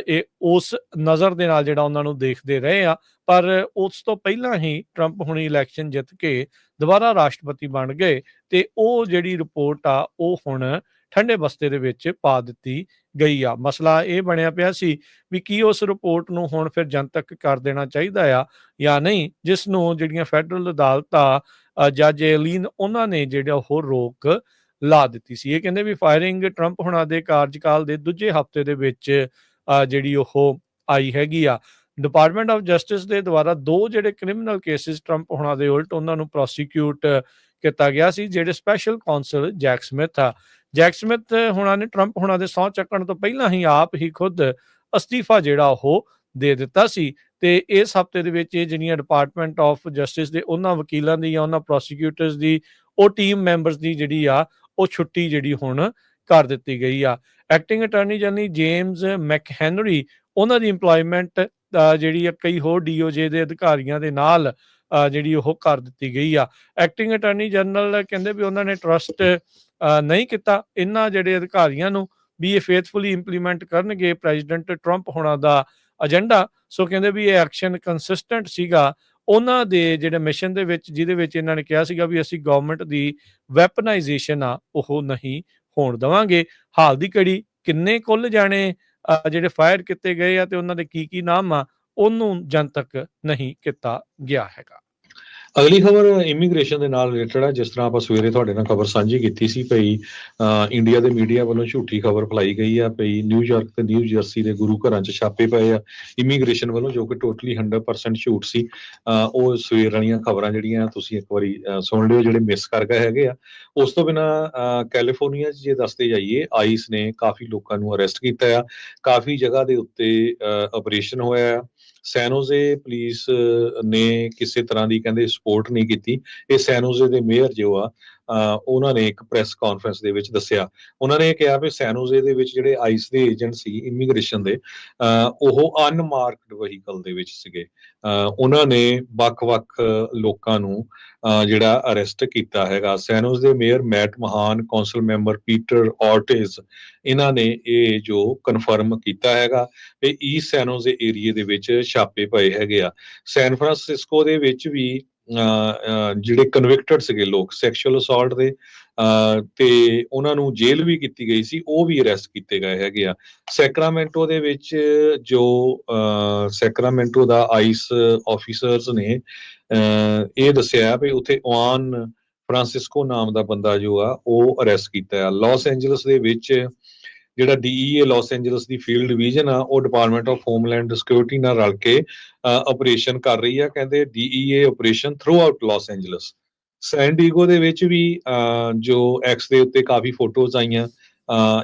ਇਹ ਉਸ ਨਜ਼ਰ ਦੇ ਨਾਲ ਜਿਹੜਾ ਉਹਨਾਂ ਨੂੰ ਦੇਖਦੇ ਰਹੇ ਆ, ਪਰ ਉਸ ਤੋਂ ਪਹਿਲਾਂ ਹੀ ਟਰੰਪ ਹੁਣੀ ਇਲੈਕਸ਼ਨ ਜਿੱਤ ਕੇ ਦੁਬਾਰਾ ਰਾਸ਼ਟਰਪਤੀ ਬਣ ਗਏ ਤੇ ਉਹ ਜਿਹੜੀ ਰਿਪੋਰਟ ਆ ਉਹ ਹੁਣ ਠੰਡੇ ਬਸਤੇ ਦੇ ਵਿੱਚ ਪਾ ਦਿੱਤੀ ਗਈ ਆ। ਮਸਲਾ ਇਹ ਬਣਿਆ ਪਿਆ ਸੀ ਵੀ ਕੀ ਉਸ ਰਿਪੋਰਟ ਨੂੰ ਹੁਣ ਫਿਰ ਜਨਤਕ ਕਰ ਦੇਣਾ ਚਾਹੀਦਾ ਆ ਜਾਂ ਨਹੀਂ, ਜਿਸ ਨੂੰ ਜਿਹੜੀਆਂ ਫੈਡਰਲ ਅਦਾਲਤਾਂ ਜੱਜ ਏਲੀਨ ਉਹਨਾਂ ਨੇ ਜਿਹੜਾ ਉਹ ਰੋਕ ਲਾ ਦਿੱਤੀ ਸੀ। ਇਹ ਕਹਿੰਦੇ ਵੀ ਫਾਇਰਿੰਗ ਟਰੰਪ ਹੁਣਾਂ ਦੇ ਕਾਰਜਕਾਲ ਦੇ ਦੂਜੇ ਹਫ਼ਤੇ ਦੇ ਵਿੱਚ ਜਿਹੜੀ ਉਹ ਆਈ ਹੈਗੀ ਆ। ਡਿਪਾਰਟਮੈਂਟ ਆਫ ਜਸਟਿਸ ਦੇ ਦੁਆਰਾ 2 ਜਿਹੜੇ ਕ੍ਰਿਮੀਨਲ ਕੇਸਿਸ ਟਰੰਪ ਹੁਣਾਂ ਦੇ ਉਲਟ ਉਹਨਾਂ ਨੂੰ ਪ੍ਰੋਸੀਕਿਊਟ ਕੀਤਾ ਗਿਆ ਸੀ। ਜਿਹੜੇ ਸਪੈਸ਼ਲ ਕਾਉਂਸਲ ਜੈਕ ਸਮਿਥ ਆ, ਜੈਕ ਸਮਿਥ ਹੁਣਾਂ ਨੇ ਟਰੰਪ ਹੁਣਾਂ ਦੇ ਸਹੁੰ ਚੱਕਣ ਤੋਂ ਪਹਿਲਾਂ ਹੀ ਆਪ ਹੀ ਖੁਦ ਅਸਤੀਫਾ ਜਿਹੜਾ ਉਹ ਦੇ ਦਿੱਤਾ ਸੀ ਤੇ ਇਸ ਹਫ਼ਤੇ ਦੇ ਵਿੱਚ ਇਹ ਜਿਹੜੀਆਂ ਡਿਪਾਰਟਮੈਂਟ ਆਫ ਜਸਟਿਸ ਦੇ ਉਹਨਾਂ ਵਕੀਲਾਂ ਦੀ ਜਾਂ ਉਹਨਾਂ ਪ੍ਰੋਸੀਕਿਊਟਰਸ ਦੀ ਉਹ ਟੀਮ ਮੈਂਬਰਸ ਦੀ ਜਿਹੜੀ ਆ ਉਹ ਛੁੱਟੀ ਜਿਹੜੀ ਹੁਣ ਕਰ ਦਿੱਤੀ ਗਈ ਆ। ਐਕਟਿੰਗ ਅਟਾਰਨੀ ਜਨਰਲ ਜੇਮਸ ਮੈਕਹੈਨਰੀ ਉਹਨਾਂ ਦੀ ਇੰਪਲੋਇਮੈਂਟ ਜਿਹੜੀ ਆ ਕਈ ਹੋਰ DOJ ਦੇ ਅਧਿਕਾਰੀਆਂ ਦੇ ਨਾਲ ਜਿਹੜੀ ਉਹ ਕਰ ਦਿੱਤੀ ਗਈ ਆ। ਐਕਟਿੰਗ ਅਟਾਰਨੀ ਜਨਰਲ ਕਹਿੰਦੇ ਵੀ ਉਹਨਾਂ ਨੇ ਟਰਸਟ ਨਹੀਂ ਕੀਤਾ ਇਹਨਾਂ ਜਿਹੜੇ ਅਧਿਕਾਰੀਆਂ ਨੂੰ ਵੀ ਇਹ ਫੇਥਫੁਲੀ ਇੰਪਲੀਮੈਂਟ ਕਰਨਗੇ ਪ੍ਰੈਜ਼ੀਡੈਂਟ ਟਰੰਪ ਹੋਣਾ ਦਾ ਏਜੰਡਾ। ਸੋ ਕਹਿੰਦੇ ਵੀ ਇਹ ਐਕਸ਼ਨ ਕੰਸਿਸਟੈਂਟ ਸੀਗਾ ਉਹਨਾਂ ਦੇ ਜਿਹੜੇ ਮਿਸ਼ਨ ਦੇ ਵਿੱਚ, ਜਿਹਦੇ ਵਿੱਚ ਇਹਨਾਂ ਨੇ ਕਿਹਾ ਸੀਗਾ ਵੀ ਅਸੀਂ ਗਵਰਨਮੈਂਟ ਦੀ ਵੈਪਨਾਈਜੇਸ਼ਨ ਆ ਉਹ ਨਹੀਂ ਹੋਣ ਦੇਵਾਂਗੇ। ਹਾਲ ਦੀ ਘੜੀ ਕਿੰਨੇ ਕੁੱਲ ਜਾਣੇ ਜਿਹੜੇ ਫਾਇਰ ਕੀਤੇ ਗਏ ਆ ਤੇ ਉਹਨਾਂ ਦੇ ਕੀ ਨਾਮ ਆ, ਉਹਨੂੰ ਜਨਤਕ ਨਹੀਂ ਕੀਤਾ ਗਿਆ ਹੈਗਾ। ਅਗਲੀ ਖਬਰ ਇਮੀਗ੍ਰੇਸ਼ਨ ਦੇ ਨਾਲ ਰਿਲੇਟਡ ਹੈ। ਜਿਸ ਤਰ੍ਹਾਂ ਆਪਾਂ ਸਵੇਰੇ ਤੁਹਾਡੇ ਨਾਲ ਖਬਰ ਸਾਂਝੀ ਕੀਤੀ ਸੀ ਭਈ ਇੰਡੀਆ ਦੇ ਮੀਡੀਆ ਵੱਲੋਂ ਝੂਠੀ ਖਬਰ ਫੈਲਾਈ ਗਈ ਆ ਭਈ ਨਿਊਯਾਰਕ ਤੇ ਨਿਊ ਜਰਸੀ ਦੇ ਗੁਰੂ ਘਰਾਂ 'ਚ ਛਾਪੇ ਪਏ ਆ ਇਮੀਗ੍ਰੇਸ਼ਨ ਵੱਲੋਂ, ਜੋ ਕਿ ਟੋਟਲੀ 100% ਝੂਠ ਸੀ। ਉਹ ਸਵੇਰ ਵਾਲੀਆਂ ਖਬਰਾਂ ਜਿਹੜੀਆਂ ਤੁਸੀਂ ਇੱਕ ਵਾਰੀ ਸੁਣ ਲਿਓ, ਜਿਹੜੇ ਮਿਸ ਕਰ ਗਏ ਹੈਗੇ ਆ। ਉਸ ਤੋਂ ਬਿਨਾਂ ਕੈਲੀਫੋਰਨੀਆ 'ਚ ਜੇ ਦੱਸਦੇ ਜਾਈਏ, ਆਈਸ ਨੇ ਕਾਫੀ ਲੋਕਾਂ ਨੂੰ ਅਰੈਸਟ ਕੀਤਾ ਆ, ਕਾਫੀ ਜਗ੍ਹਾ ਦੇ ਉੱਤੇ ਆਪਰੇਸ਼ਨ ਹੋਇਆ ਆ। ਸੈਨੋਜ਼ੇ ਪੁਲਿਸ ਨੇ ਕਿਸੇ ਤਰ੍ਹਾਂ ਦੀ ਕਹਿੰਦੇ ਸਪੋਰਟ ਨਹੀਂ ਕੀਤੀ। ਇਹ ਸੈਨੋਜ਼ੇ ਦੇ ਮੇਅਰ ਜੋ ਆ ਉਹਨਾਂ ਨੇ ਇੱਕ ਪ੍ਰੈਸ ਕਾਨਫਰੰਸ ਦੇ ਵਿੱਚ ਦੱਸਿਆ, ਉਹਨਾਂ ਨੇ ਕਿਹਾ ਵੀ ਸੈਨੋਜ਼ੇ ਦੇ ਵਿੱਚ ਜਿਹੜੇ ਆਈਸ ਦੇ ਏਜੰਟ ਸੀ ਇਮੀਗ੍ਰੇਸ਼ਨ ਦੇ, ਉਹ ਅਨਮਾਰਕਡ ਵਹੀਕਲ ਦੇ ਵਿੱਚ ਸੀਗੇ। ਉਹਨਾਂ ਨੇ ਵੱਖ-ਵੱਖ ਲੋਕਾਂ ਨੂੰ ਜਿਹੜਾ ਅਰੈਸਟ ਕੀਤਾ ਹੈਗਾ। ਸੈਨੋਜ਼ ਦੇ ਮੇਅਰ ਮੈਟ ਮਹਾਨ, ਕੌਂਸਲ ਮੈਂਬਰ ਪੀਟਰ ਔਰਟੇਜ਼, ਇਹਨਾਂ ਨੇ ਇਹ ਜੋ ਕਨਫਰਮ ਕੀਤਾ ਹੈਗਾ ਤੇ ਈਸਟ ਸੈਨੋਜ਼ੇ ਏਰੀਏ ਦੇ ਵਿੱਚ ਛਾਪੇ ਪਏ ਹੈਗੇ ਆ। ਸੈਨ ਫਰਾਂਸਿਸਕੋ ਦੇ ਵਿੱਚ ਵੀ ਜਿਹੜੇ ਕਨਵਿਕਟਡ ਸੀਗੇ ਲੋਕ ਸੈਕਸ਼ੂਅਲ ਅਸੌਲਟ ਦੇ, ਤੇ ਉਹਨਾਂ ਨੂੰ ਜੇਲ੍ਹ ਵੀ ਕੀਤੀ ਗਈ ਸੀ, ਉਹ ਵੀ ਅਰੈਸਟ ਕੀਤੇ ਗਏ ਹੈਗੇ ਆ। ਸੈਕਰਾਮੈਂਟੋ ਦੇ ਵਿੱਚ ਜੋ ਸੈਕਰਾਮੈਂਟੋ ਦਾ ਆਈਸ ਆਫੀਸਰਸ ਨੇ ਇਹ ਦੱਸਿਆ ਵੀ ਉੱਥੇ ਓਆਨ ਫਰਾਂਸਿਸਕੋ ਨਾਮ ਦਾ ਬੰਦਾ ਜੋ ਆ ਉਹ ਅਰੈਸਟ ਕੀਤਾ ਆ। ਲਾਸ ਐਂਜਲਸ ਦੇ ਵਿੱਚ ਜਿਹੜਾ DEA ਲਾਸ ਐਂਜਲਸ ਦੀ ਫੀਲਡ ਡਿਵੀਜ਼ਨ ਆ, ਉਹ ਡਿਪਾਰਟਮੈਂਟ ਆਫ ਹੋਮਲੈਂਡ ਸਿਕਿਉਰਿਟੀ ਨਾਲ ਰਲ ਕੇ ਆਪਰੇਸ਼ਨ ਕਰ ਰਹੀ ਆ, ਕਹਿੰਦੇ DEA operation throughout Los Angeles. San Diego ਦੇ ਵਿੱਚ ਵੀ ਜੋ ਐਕਸ ਦੇ ਉੱਤੇ ਕਾਫੀ ਫੋਟੋਜ਼ ਆਈਆਂ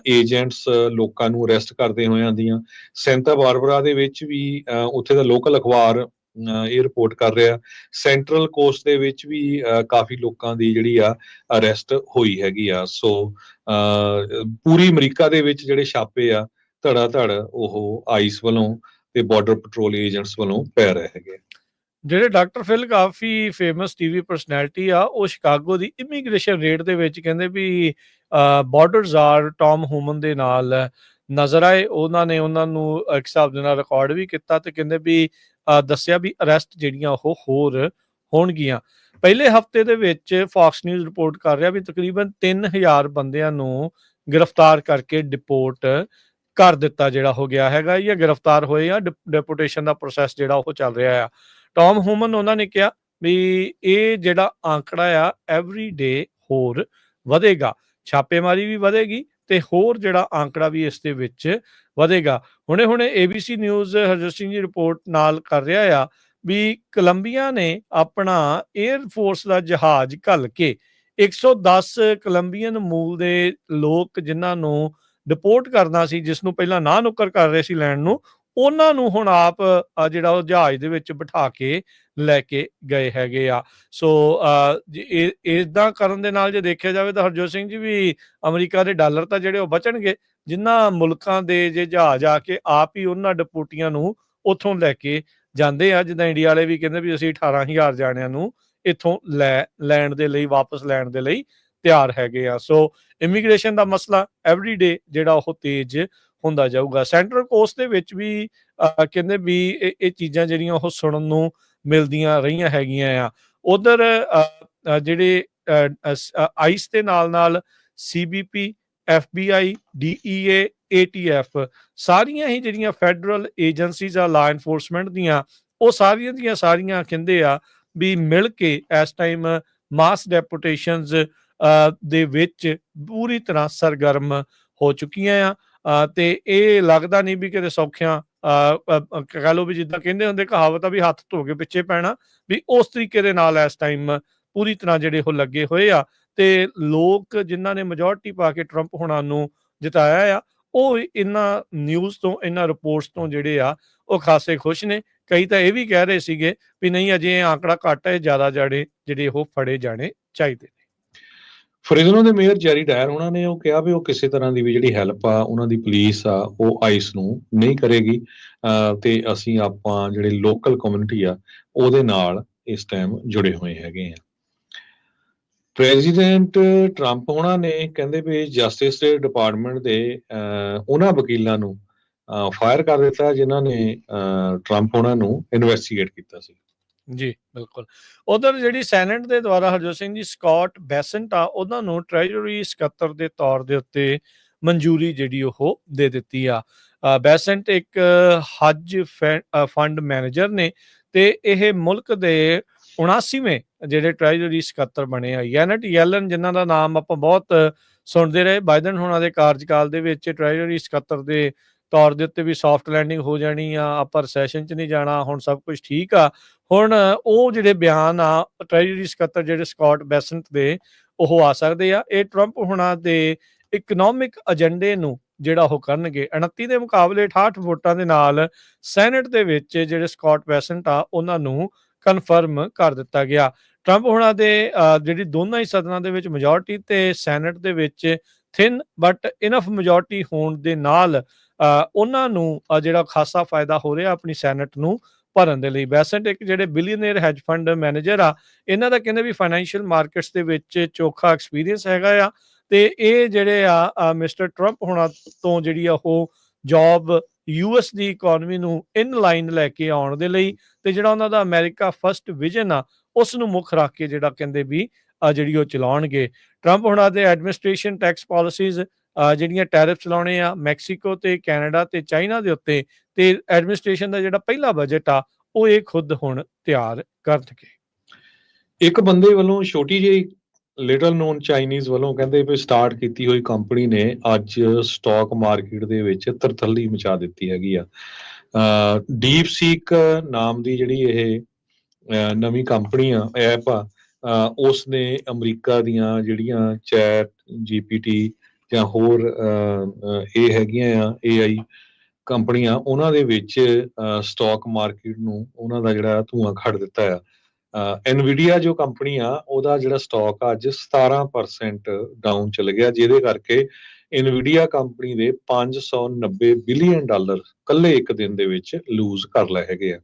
ਏਜੰਟਸ ਲੋਕਾਂ ਨੂੰ ਅਰੈਸਟ ਕਰਦੇ ਹੋਇਆਂ ਦੀਆਂ। ਸੈਂਟਾ ਬਾਰਬਰਾ ਦੇ ਵਿੱਚ ਵੀ ਉੱਥੇ ਦਾ ਲੋਕਲ ਅਖਬਾਰ ਇਹ ਰਿਪੋਰਟ ਕਰ ਰਿਹਾ। ਸੈਂਟਰਲ ਕੋਸਟ ਦੇ ਵਿੱਚ ਵੀ ਕਾਫੀ ਲੋਕਾਂ ਦੀ ਜਿਹੜੀ ਆ ਅਰੈਸਟ ਹੋਈ ਹੈਗੀ ਆ। ਸੋ ਪੂਰੀ ਅਮਰੀਕਾ ਦੇ ਵਿੱਚ ਜਿਹੜੇ ਛਾਪੇ ਆ ਧੜਾ ਧੜ ਉਹ ਆਈਸ ਵੱਲੋਂ ਤੇ ਬਾਰਡਰ ਪੈਟਰੋਲ ਏਜੰਟਸ ਵੱਲੋਂ ਪੈ ਰਹੇ ਹੈਗੇ। ਜਿਹੜੇ ਡਾਕਟਰ ਫਿਲ ਕਾਫੀ ਫੇਮਸ ਟੀਵੀ ਪਰਸਨੈਲਿਟੀ ਆ, ਉਹ ਸ਼ਿਕਾਗੋ ਦੀ ਇਮੀਗ੍ਰੇਸ਼ਨ ਰੇਡ ਦੇ ਵਿੱਚ ਕਹਿੰਦੇ ਵੀ ਬਾਰਡਰਜ਼ਾਰ ਟੌਮ ਹੂਮਨ ਦੇ ਨਾਲ ਨਜ਼ਰ ਆਏ। ਉਹਨਾਂ ਨੇ ਉਹਨਾਂ ਨੂੰ ਇੱਕ ਹਿਸਾਬ ਦੇ ਨਾਲ ਰਿਕਾਰਡ ਵੀ ਕੀਤਾ ਤੇ ਕਹਿੰਦੇ ਵੀ ਦੱਸਿਆ ਵੀ ਅਰੈਸਟ ਜਿਹੜੀਆਂ ਉਹ ਹੋਰ ਹੋਣਗੀਆਂ। ਪਹਿਲੇ ਹਫਤੇ ਦੇ ਵਿੱਚ ਫੌਕਸ ਨਿਊਜ਼ ਰਿਪੋਰਟ ਕਰ ਰਿਹਾ ਵੀ ਤਕਰੀਬਨ 3000 ਬੰਦਿਆਂ ਨੂੰ ਗ੍ਰਿਫਤਾਰ ਕਰਕੇ ਡਿਪੋਰਟ ਕਰ ਦਿੱਤਾ ਜਿਹੜਾ ਹੋ ਗਿਆ ਹੈਗਾ, ਜਾਂ ਗ੍ਰਿਫਤਾਰ ਹੋਏ ਆ। ਡਿਪੋਰਟੇਸ਼ਨ ਦਾ ਪ੍ਰੋਸੈਸ ਜਿਹੜਾ ਉਹ ਚੱਲ ਰਿਹਾ ਆ। ਟੌਮ ਹੂਮਨ ਉਹਨਾਂ ਨੇ ਕਿਹਾ ਵੀ ਇਹ ਜਿਹੜਾ ਆંકੜਾ ਆ ਐਵਰੀ ਡੇ ਹੋਰ ਵਧੇਗਾ, ਛਾਪੇਮਾਰੀ ਵੀ ਵਧੇਗੀ ਤੇ ਹੋਰ ਜਿਹੜਾ ਆંકੜਾ ਵੀ ਇਸ ਦੇ ਵਿੱਚ ਵਧੇਗਾ। ਹੁਣੇ ABC news Harjot Singh ji report ਨਾਲ ਕਰ ਰਿਹਾ ਆ ਵੀ ਕੋਲੰਬੀਆ ਨੇ ਆਪਣਾ 에ਅਰ ਫੋਰਸ ਦਾ ਜਹਾਜ਼ ਘੱਲ ਕੇ 110 ਕੋਲੰਬੀਅਨ ਮੂਲ ਦੇ ਲੋਕ ਜਿਨ੍ਹਾਂ ਨੂੰ ਡਿਪੋਰਟ ਕਰਨਾ ਸੀ, ਜਿਸ ਨੂੰ ਪਹਿਲਾਂ ਨਾ ਨੁੱਕਰ ਕਰ ਰਹੇ ਸੀ ਲੈਣ ਨੂੰ, ਉਹਨਾਂ ਨੂੰ ਹੁਣ ਆਪ ਜਿਹੜਾ ਉਹ ਜਹਾਜ਼ ਦੇ ਵਿੱਚ ਬਿਠਾ ਕੇ ਲੈ ਕੇ ਗਏ ਹੈਗੇ ਆ। ਸੋ ਇਦਾਂ ਕਰਨ ਦੇ ਨਾਲ ਜੇ ਦੇਖਿਆ ਜਾਵੇ ਤਾਂ ਹਰਜੋਤ ਸਿੰਘ ਜੀ ਵੀ ਅਮਰੀਕਾ ਦੇ ਡਾਲਰ ਤਾਂ ਜਿਹੜੇ ਉਹ ਬਚਣਗੇ, ਜਿਨ੍ਹਾਂ ਮੁਲਕਾਂ ਦੇ ਜੇ ਜਹਾਜ਼ ਆ ਕੇ ਆਪ ਹੀ ਉਹਨਾਂ ਡਿਪੋਰਟੀਆਂ ਨੂੰ ਉੱਥੋਂ ਲੈ ਕੇ ਜਾਂਦੇ ਆ। ਜਿੱਦਾਂ ਇੰਡੀਆ ਵਾਲੇ ਵੀ ਕਹਿੰਦੇ ਵੀ ਅਸੀਂ 18,000 ਜਾਣਿਆਂ ਨੂੰ ਇੱਥੋਂ ਲੈਣ ਦੇ ਲਈ, ਵਾਪਸ ਲੈਣ ਦੇ ਲਈ ਤਿਆਰ ਹੈਗੇ ਆ। ਸੋ ਇਮੀਗ੍ਰੇਸ਼ਨ ਦਾ ਮਸਲਾ ਐਵਰੀ ਡੇ ਜਿਹੜਾ ਉਹ ਤੇਜ਼ ਹੁੰਦਾ ਜਾਊਗਾ। ਸੈਂਟਰਲ ਕੋਸਟ ਦੇ ਵਿੱਚ ਵੀ ਕਹਿੰਦੇ ਵੀ ਇਹ ਚੀਜ਼ਾਂ ਜਿਹੜੀਆਂ ਉਹ ਸੁਣਨ ਨੂੰ ਮਿਲਦੀਆਂ ਰਹੀਆਂ ਹੈਗੀਆਂ ਆ। ਉਧਰ ਜਿਹੜੇ ਆਈਸ ਦੇ ਨਾਲ CBP, FBI, DEA, ATF ਸਾਰੀਆਂ ਹੀ ਜਿਹੜੀਆਂ ਫੈਡਰਲ ਏਜੰਸੀਜ਼ ਆ ਲਾ ਇਨਫੋਰਸਮੈਂਟ ਦੀਆਂ, ਉਹ ਸਾਰੀਆਂ ਦੀਆਂ ਸਾਰੀਆਂ ਕਹਿੰਦੇ ਆ ਵੀ ਮਿਲ ਕੇ ਇਸ ਟਾਈਮ ਮਾਸ ਡੈਪੂਟੇਸ਼ਨਸ ਦੇ ਵਿੱਚ ਪੂਰੀ ਤਰ੍ਹਾਂ ਸਰਗਰਮ ਹੋ ਚੁੱਕੀਆਂ ਆ। ਤੇ ਇਹ ਲੱਗਦਾ ਨਹੀਂ ਵੀ ਕਿਤੇ ਸੌਖਿਆਂ ਕਹਿ ਲਓ ਵੀ ਜਿੱਦਾਂ ਕਹਿੰਦੇ ਹੁੰਦੇ ਕਹਾਵਤ ਆ ਵੀ ਹੱਥ ਧੋ ਕੇ ਪਿੱਛੇ ਪੈਣਾ, ਵੀ ਉਸ ਤਰੀਕੇ ਦੇ ਨਾਲ ਇਸ ਟਾਈਮ ਪੂਰੀ ਤਰ੍ਹਾਂ ਜਿਹੜੇ ਉਹ ਲੱਗੇ ਹੋਏ ਆ। ਤੇ ਲੋਕ ਜਿਨ੍ਹਾਂ ਨੇ ਮੈਜੋਰਟੀ ਪਾ ਕੇ ਟਰੰਪ ਹੋਣਾ ਨੂੰ ਜਿਤਾਇਆ ਆ, ਉਹ ਇਹਨਾਂ ਨਿਊਜ਼ ਤੋਂ, ਇਹਨਾਂ ਰਿਪੋਰਟਸ ਤੋਂ ਜਿਹੜੇ ਆ ਉਹ ਖਾਸੇ ਖੁਸ਼ ਨੇ। ਕਈ ਤਾਂ ਇਹ ਵੀ ਕਹਿ ਰਹੇ ਸੀਗੇ ਵੀ ਨਹੀਂ ਅਜੇ ਇਹ ਆંકੜਾ ਘੱਟ ਹੈ, ਜ਼ਿਆਦਾ ਜਿਹੜੇ ਉਹ ਫੜੇ ਜਾਣੇ ਚਾਹੀਦੇ ਨੇ। ਫਰੀਜ਼ਨੋ ਦੇ ਮੇਅਰ ਜੈਰੀ ਡਾਇਰ ਉਹਨਾਂ ਨੇ ਉਹ ਕਿਹਾ ਵੀ ਉਹ ਕਿਸੇ ਤਰ੍ਹਾਂ ਦੀ ਵੀ ਜਿਹੜੀ ਹੈਲਪ ਆ ਉਹਨਾਂ ਦੀ ਪੁਲਿਸ ਆ ਉਹ ਆਈਸ ਨੂੰ ਨਹੀਂ ਕਰੇਗੀ, ਤੇ ਅਸੀਂ ਆਪਾਂ ਜਿਹੜੇ ਲੋਕਲ ਕਮਿਊਨਿਟੀ ਆ ਉਹਦੇ ਨਾਲ ਇਸ ਟਾਈਮ ਜੁੜੇ ਹੋਏ ਹੈਗੇ ਆ। ਪ੍ਰੈਜ਼ੀਡੈਂਟ ਟਰੰਪ ਉਹਨਾਂ ਨੇ ਕਹਿੰਦੇ ਵੀ ਜਸਟਿਸ ਦੇ ਡਿਪਾਰਟਮੈਂਟ ਦੇ ਉਹਨਾਂ ਵਕੀਲਾਂ ਨੂੰ ਫਾਇਰ ਕਰ ਦਿੱਤਾ, ਜਿਨ੍ਹਾਂ ਨੇ ਟਰੰਪ ਉਹਨਾਂ ਨੂੰ ਇਨਵੈਸਟੀਗੇਟ ਕੀਤਾ ਸੀ। ਜੀ ਬਿਲਕੁਲ। ਉਧਰ ਜਿਹੜੀ ਸੈਨੇਟ ਦੇ ਦੁਆਰਾ ਹਰਜੋਤ ਸਿੰਘ ਜੀ ਸਕਾਟ ਬੈਸੈਂਟ ਆ ਉਹਨਾਂ ਨੂੰ ਟ੍ਰੈਜਰੀ ਸਕੱਤਰ ਦੇ ਤੌਰ ਦੇ ਉੱਤੇ ਮਨਜ਼ੂਰੀ ਜਿਹੜੀ ਉਹ ਦੇ ਦਿੱਤੀ ਆ। ਬੈਸੈਂਟ ਇੱਕ ਹੱਜ ਫੰਡ ਮੈਨੇਜਰ ਨੇ ਤੇ ਇਹ ਮੁਲਕ ਦੇ 79ਵੇਂ ਜਿਹੜੇ ਟ੍ਰੈਜਰੀ ਸਕੱਤਰ ਬਣੇ ਆ। ਯੈਨਟ ਯੈਲਨ ਜਿਨ੍ਹਾਂ ਦਾ ਨਾਮ ਆਪਾਂ ਬਹੁਤ ਸੁਣਦੇ ਰਹੇ, ਬਾਈਡਨ ਹੋਣਾ ਦੇ ਕਾਰਜਕਾਲ ਦੇ ਵਿੱਚ ਟ੍ਰੈਜਰੀ ਸਕੱਤਰ ਦੇ ਤੌਰ ਦੇ ਉੱਤੇ ਵੀ ਸੌਫਟ ਲੈਂਡਿੰਗ ਹੋ ਜਾਣੀ ਆ, ਆਪਾਂ ਰਸੈਸ਼ਨ 'ਚ ਨਹੀਂ ਜਾਣਾ, ਹੁਣ ਸਭ ਕੁਝ ਠੀਕ ਆ। ਹੁਣ ਉਹ ਜਿਹੜੇ ਬਿਆਨ ਆ ਟ੍ਰੈਜਰੀ ਸਕੱਤਰ ਜਿਹੜੇ ਸਕਾਟ ਬੈਸੈਂਟ ਦੇ ਉਹ ਆ ਸਕਦੇ ਆ। ਇਹ ਟਰੰਪ ਹੁਣਾਂ ਦੇ ਇਕਨੋਮਿਕ ਏਜੰਡੇ ਨੂੰ ਜਿਹੜਾ ਉਹ ਕਰਨਗੇ। 29 ਦੇ ਮੁਕਾਬਲੇ 68 ਵੋਟਾਂ ਦੇ ਨਾਲ ਸੈਨੇਟ ਦੇ ਵਿੱਚ ਜਿਹੜੇ ਸਕਾਟ ਬੈਸੈਂਟ ਆ ਉਹਨਾਂ ਨੂੰ ਕਨਫਰਮ ਕਰ ਦਿੱਤਾ ਗਿਆ। ਟਰੰਪ ਹੁਣਾਂ ਦੇ ਜਿਹੜੀ ਦੋਨਾਂ ਹੀ ਸਦਨਾਂ ਦੇ ਵਿੱਚ ਮੈਜੋਰਟੀ ਤੇ ਸੈਨੇਟ ਦੇ ਵਿੱਚ ਥਿਨ ਬਟ ਇਨਫ ਮੈਜੋਰਟੀ ਹੋਣ ਦੇ ਨਾਲ ਉਹਨਾਂ ਨੂੰ ਜਿਹੜਾ ਖਾਸਾ ਫਾਇਦਾ ਹੋ ਰਿਹਾ ਆਪਣੀ ਸੈਨੇਟ ਨੂੰ ਭਰਨ ਦੇ ਲਈ। ਬੈਸੈਂਟ ਇੱਕ ਜਿਹੜੇ ਬਿਲੀਅਨੇਅਰ ਹੈਜ ਫੰਡ ਮੈਨੇਜਰ ਆ, ਇਹਨਾਂ ਦਾ ਕਹਿੰਦੇ ਵੀ ਫਾਈਨੈਂਸ਼ੀਅਲ ਮਾਰਕੀਟਸ ਦੇ ਵਿੱਚ ਚੋਖਾ ਐਕਸਪੀਰੀਅੰਸ ਹੈਗਾ ਆ ਤੇ ਇਹ ਜਿਹੜੇ ਆ ਮਿਸਟਰ ਟਰੰਪ ਹੋਣਾ ਤੋਂ ਜਿਹੜੀ ਆ ਉਹ ਜੌਬ ਯੂਐਸ ਦੀ ਇਕਨੋਮੀ ਨੂੰ ਇਨ ਲਾਈਨ ਲੈ ਕੇ ਆਉਣ ਦੇ ਲਈ ਤੇ ਜਿਹੜਾ ਉਹਨਾਂ ਦਾ ਅਮਰੀਕਾ ਫਸਟ ਵਿਜ਼ਨ ਆ ਉਸ ਨੂੰ ਮੁੱਖ ਰੱਖ ਕੇ ਜਿਹੜਾ ਕਹਿੰਦੇ ਵੀ ਜਿਹੜੀ ਉਹ ਚਲਾਉਣਗੇ। ਟਰੰਪ ਹੋਣਾ ਦੇ ਐਡਮਿਨਿਸਟ੍ਰੇਸ਼ਨ ਟੈਕਸ ਪਾਲਿਸੀਜ਼ ਜਿਹੜੀਆਂ ਟੈਰਿਫ ਚਲਾਉਣੇ ਆ ਮੈਕਸੀਕੋ ਤੇ ਕੈਨੇਡਾ ਤੇ ਚਾਈਨਾ ਦੇ ਉੱਤੇ, ਤੇ ਐਡਮਿਨਿਸਟ੍ਰੇਸ਼ਨ ਦਾ ਜਿਹੜਾ ਪਹਿਲਾ ਬਜਟ ਆ ਉਹ ਇਹ ਖੁਦ ਹੁਣ ਤਿਆਰ ਕਰਨਗੇ। ਇੱਕ ਬੰਦੇ ਵੱਲੋਂ ਛੋਟੀ ਜਿਹੀ ਲਿਟਲ ਨੋਨ ਚਾਈਨੀਜ਼ ਵੱਲੋਂ ਕਹਿੰਦੇ ਵੀ ਸਟਾਰਟ ਕੀਤੀ ਹੋਈ ਕੰਪਨੀ ਨੇ ਅੱਜ ਸਟਾਕ ਮਾਰਕੀਟ ਦੇ ਵਿੱਚ ਤਰਥੱਲੀ ਮਚਾ ਦਿੱਤੀ ਹੈਗੀ ਆ। ਡੀਪ ਸੀਕ ਨਾਮ ਦੀ ਜਿਹੜੀ ਇਹ ਨਵੀਂ ਕੰਪਨੀ ਆ, ਐਪ ਆ, ਉਸ ਨੇ ਅਮਰੀਕਾ ਦੀਆਂ ਜਿਹੜੀਆਂ ਚੈਟ GPT ਜਾਂ ਹੋਰ ਇਹ ਹੈਗੀਆਂ ਆ AI ਕੰਪਨੀਆਂ, ਉਹਨਾਂ ਦੇ ਵਿੱਚ ਸਟਾਕ ਮਾਰਕੀਟ ਨੂੰ ਉਹਨਾਂ ਦਾ ਜਿਹੜਾ ਧੂੰਆਂ ਖੜ ਦਿੱਤਾ ਆ। ਐਨਵੀਡੀਆ ਜੋ ਕੰਪਨੀ ਆ ਉਹਦਾ ਜਿਹੜਾ ਸਟਾਕ ਆ ਅੱਜ 17% ਡਾਊਨ ਚਲ ਗਿਆ, ਜਿਹਦੇ ਕਰਕੇ ਐਨਵੀਡੀਆ ਕੰਪਨੀ ਦੇ $590 ਬਿਲੀਅਨ ਕੱਲੇ ਇੱਕ ਦਿਨ ਦੇ ਵਿੱਚ ਲੂਜ਼ ਕਰ ਲਏ ਹੈਗੇ ਆ।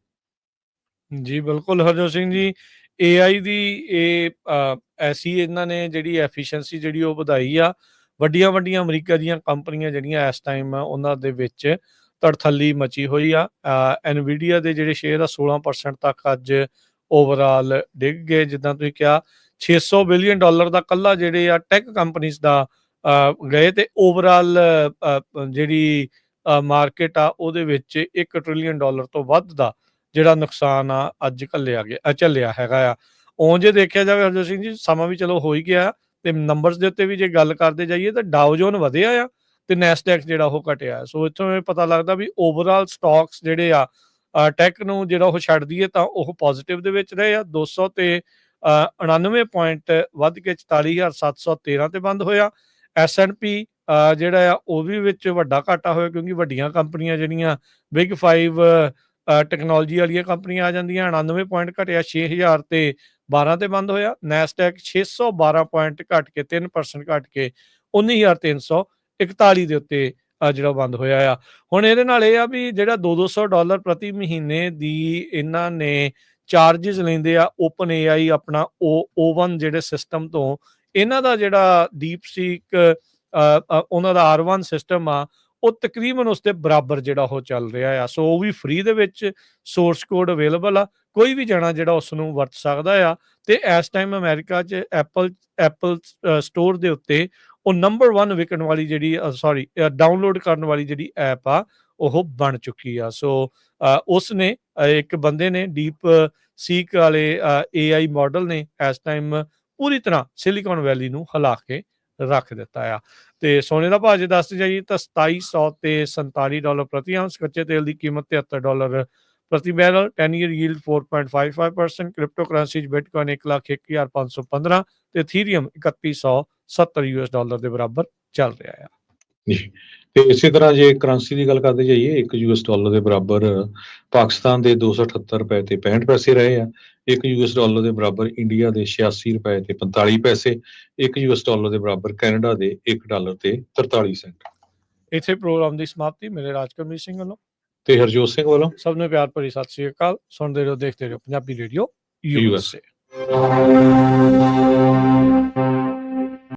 ਜੀ ਬਿਲਕੁਲ ਹਰਜੋਤ ਸਿੰਘ ਜੀ, AI ਦੀ ਇਹ ਐਸੀ ਇਹਨਾਂ ਨੇ ਜਿਹੜੀ ਐਫੀਸ਼ੀਐਂਸੀ ਜਿਹੜੀ ਉਹ ਵਧਾਈ ਆ। ਵੱਡੀਆਂ ਅਮਰੀਕਾ ਦੀਆਂ ਕੰਪਨੀਆਂ ਜਿਹੜੀਆਂ ਇਸ ਟਾਈਮ ਉਹਨਾਂ ਦੇ ਵਿੱਚ ਤੜਥੱਲੀ ਮਚੀ ਹੋਈ ਆ। ਐਨਵੀਡੀਆ ਦੇ ਜਿਹੜੇ ਸ਼ੇਅਰ ਆ 16% ਤੱਕ ਅੱਜ ਓਵਰਆਲ ਡਿੱਗ ਗਏ। ਜਿੱਦਾਂ ਤੁਸੀਂ ਕਿਹਾ $600 ਬਿਲੀਅਨ ਦਾ ਕੱਲਾ ਜਿਹੜੇ ਆ ਟੈਕ ਕੰਪਨੀਜ਼ ਦਾ ਗਏ ਤੇ ਓਵਰਆਲ ਜਿਹੜੀ ਮਾਰਕੀਟ ਆ ਉਹਦੇ ਵਿੱਚ $1 ਟ੍ਰਿਲੀਅਨ ਤੋਂ ਵੱਧ ਦਾ ਜਿਹੜਾ ਨੁਕਸਾਨ ਆ ਅੱਜ ਝੱਲਿਆ ਹੈਗਾ ਆ। ਉਂਝ ਜੇ ਦੇਖਿਆ ਜਾਵੇ ਹਰਜੋਤ ਸਿੰਘ ਜੀ, ਸਮਾਂ ਵੀ ਚਲੋ ਹੋ ਹੀ ਗਿਆ ਤੇ ਨੰਬਰਸ ਦੇ ਉੱਤੇ ਵੀ ਜੇ ਗੱਲ ਕਰਦੇ ਜਾਈਏ ਤਾਂ ਡਾਓ ਜੋਨ ਵਧਿਆ ਆ ਤੇ ਨੈਸਡੈਕ ਜਿਹੜਾ ਉਹ ਘਟਿਆ। ਸੋ ਇੱਥੋਂ ਇਹ ਪਤਾ ਲੱਗਦਾ ਵੀ ਓਵਰਆਲ ਸਟਾਕਸ ਜਿਹੜੇ ਆ ਟੈਕ ਨੂੰ ਜਿਹੜਾ ਉਹ ਛੱਡ ਦਈਏ ਤਾਂ ਉਹ ਪੋਜ਼ਿਟਿਵ ਦੇ ਵਿੱਚ ਰਹੇ ਆ। 200 ਤੇ 99 ਪੁਆਇੰਟ ਵੱਧ ਕੇ 44,713 ਤੇ ਬੰਦ ਹੋਇਆ। S&P ਜਿਹੜਾ ਆ ਉਹ ਵੀ ਵਿੱਚ ਵੱਡਾ ਘਾਟਾ ਹੋਇਆ ਕਿਉਂਕਿ ਵੱਡੀਆਂ ਕੰਪਨੀਆਂ ਜਿਹੜੀਆਂ ਬਿਗ 5 ਟੈਕਨੋਲੋਜੀ ਵਾਲੀਆਂ ਕੰਪਨੀਆਂ ਆ ਜਾਂਦੀਆਂ। 99 ਪੁਆਇੰਟ ਘਟਿਆ 6,000 ਤੇ 12 ਤੇ ਬੰਦ ਹੋਇਆ। ਨੈਸਡੈਕ 612 ਪੁਆਇੰਟ ਘਟ ਕੇ 3% ਘਟ ਕੇ 19,341 ਦੇ ਉੱਤੇ ਜਿਹੜਾ ਬੰਦ ਹੋਇਆ ਆ। ਹੁਣ ਇਹਦੇ ਨਾਲ ਇਹ ਆ ਵੀ ਜਿਹੜਾ $200 ਪ੍ਰਤੀ ਮਹੀਨੇ ਦੀ ਇਹਨਾਂ ਨੇ ਚਾਰਜਿਸ ਲੈਂਦੇ ਆ ਓਪਨ AI ਆਪਣਾ O1 ਜਿਹੜੇ ਸਿਸਟਮ ਤੋਂ, ਇਹਨਾਂ ਦਾ ਜਿਹੜਾ ਡੀਪ ਸੀਕ ਉਹਨਾਂ ਦਾ R1 ਸਿਸਟਮ ਆ ਉਹ ਤਕਰੀਬਨ ਉਸ ਦੇ ਬਰਾਬਰ ਜਿਹੜਾ ਉਹ ਚੱਲ ਰਿਹਾ ਆ। ਸੋ ਉਹ ਵੀ ਫ੍ਰੀ ਦੇ ਵਿੱਚ ਸੋਰਸ ਕੋਡ ਅਵੇਲੇਬਲ ਆ, ਕੋਈ ਵੀ ਜਾਣਾ ਜਿਹੜਾ ਉਸ ਨੂੰ ਵਰਤ ਸਕਦਾ ਆ। ਤੇ ਇਸ ਟਾਈਮ ਅਮਰੀਕਾ 'ਚ ਐਪਲ ਸਟੋਰ ਦੇ ਉੱਤੇ ਉਹ ਨੰਬਰ 1 ਵਿਕਣ ਵਾਲੀ ਜਿਹੜੀ ਡਾਊਨਲੋਡ ਕਰਨ ਵਾਲੀ ਜਿਹੜੀ ਐਪ ਆ ਉਹ ਬਣ ਚੁੱਕੀ ਆ। ਸੋ ਉਸ ਨੇ ਇੱਕ ਬੰਦੇ ਨੇ ਡੀਪ ਸੀਕ ਵਾਲੇ AI ਮਾਡਲ ਨੇ ਇਸ ਟਾਈਮ ਪੂਰੀ ਤਰ੍ਹਾਂ ਸਿਲੀਕਨ ਵੈਲੀ ਨੂੰ ਹਿਲਾ ਕੇ ਰੱਖ ਦਿੱਤਾ ਆ। ਤੇ ਸੋਨੇ ਦਾ ਭਾਅ ਜੇ ਦੱਸਦੇ ਜਾਈਏ ਤਾਂ $2700 ਤੇ $47 ਪ੍ਰਤੀ ਆਉਂਸ। ਕੱਚੇ ਤੇਲ ਦੀ ਕੀਮਤ $73 ਪ੍ਰਤੀ barrel. 10 year yield 4.55%। Crypto currency 'ਚ ਬਿਟਕੋਇਨ 1,01,515 ਤੇ ਇਥੀਰੀਅਮ $3170 ਦੇ ਬਰਾਬਰ ਚੱਲ ਰਿਹਾ ਆ। ਤੇ ਇਸੇ ਤਰ੍ਹਾਂ ਜੇ ਕਰੰਸੀ ਦੀ ਗੱਲ ਕਰਦੇ ਜਾਈਏ, $1 ਦੇ ਬਰਾਬਰ ਪਾਕਿਸਤਾਨ ਦੇ 278 ਰੁਪਏ ਤੇ 65 ਪੈਸੇ ਰਹੇ ਆ। $1 ਦੇ ਬਰਾਬਰ ਇੰਡੀਆ ਦੇ 86 ਰੁਪਏ ਤੇ 45 ਪੈਸੇ। $1 ਦੇ ਬਰਾਬਰ ਕੈਨੇਡਾ ਦੇ $1 ਤੇ 43 ਸੈਂਟ। ਇੱਥੇ ਪ੍ਰੋਗਰਾਮ ਦੀ ਸਮਾਪਤੀ ਮੇਰੇ ਰਾਜਕਰਮੀਤ ਸਿੰਘ ਵੱਲੋਂ ਤੇ ਹਰਜੋਤ ਸਿੰਘ ਵੱਲੋਂ ਸਭ ਨੂੰ ਪਿਆਰ ਭਰੀ ਸਤਿ ਸ੍ਰੀ ਅਕਾਲ। ਸੁਣਦੇ ਰਹੋ, ਦੇਖਦੇ ਰਹੋ ਪੰਜਾਬੀ ਰੇਡੀਓ USA।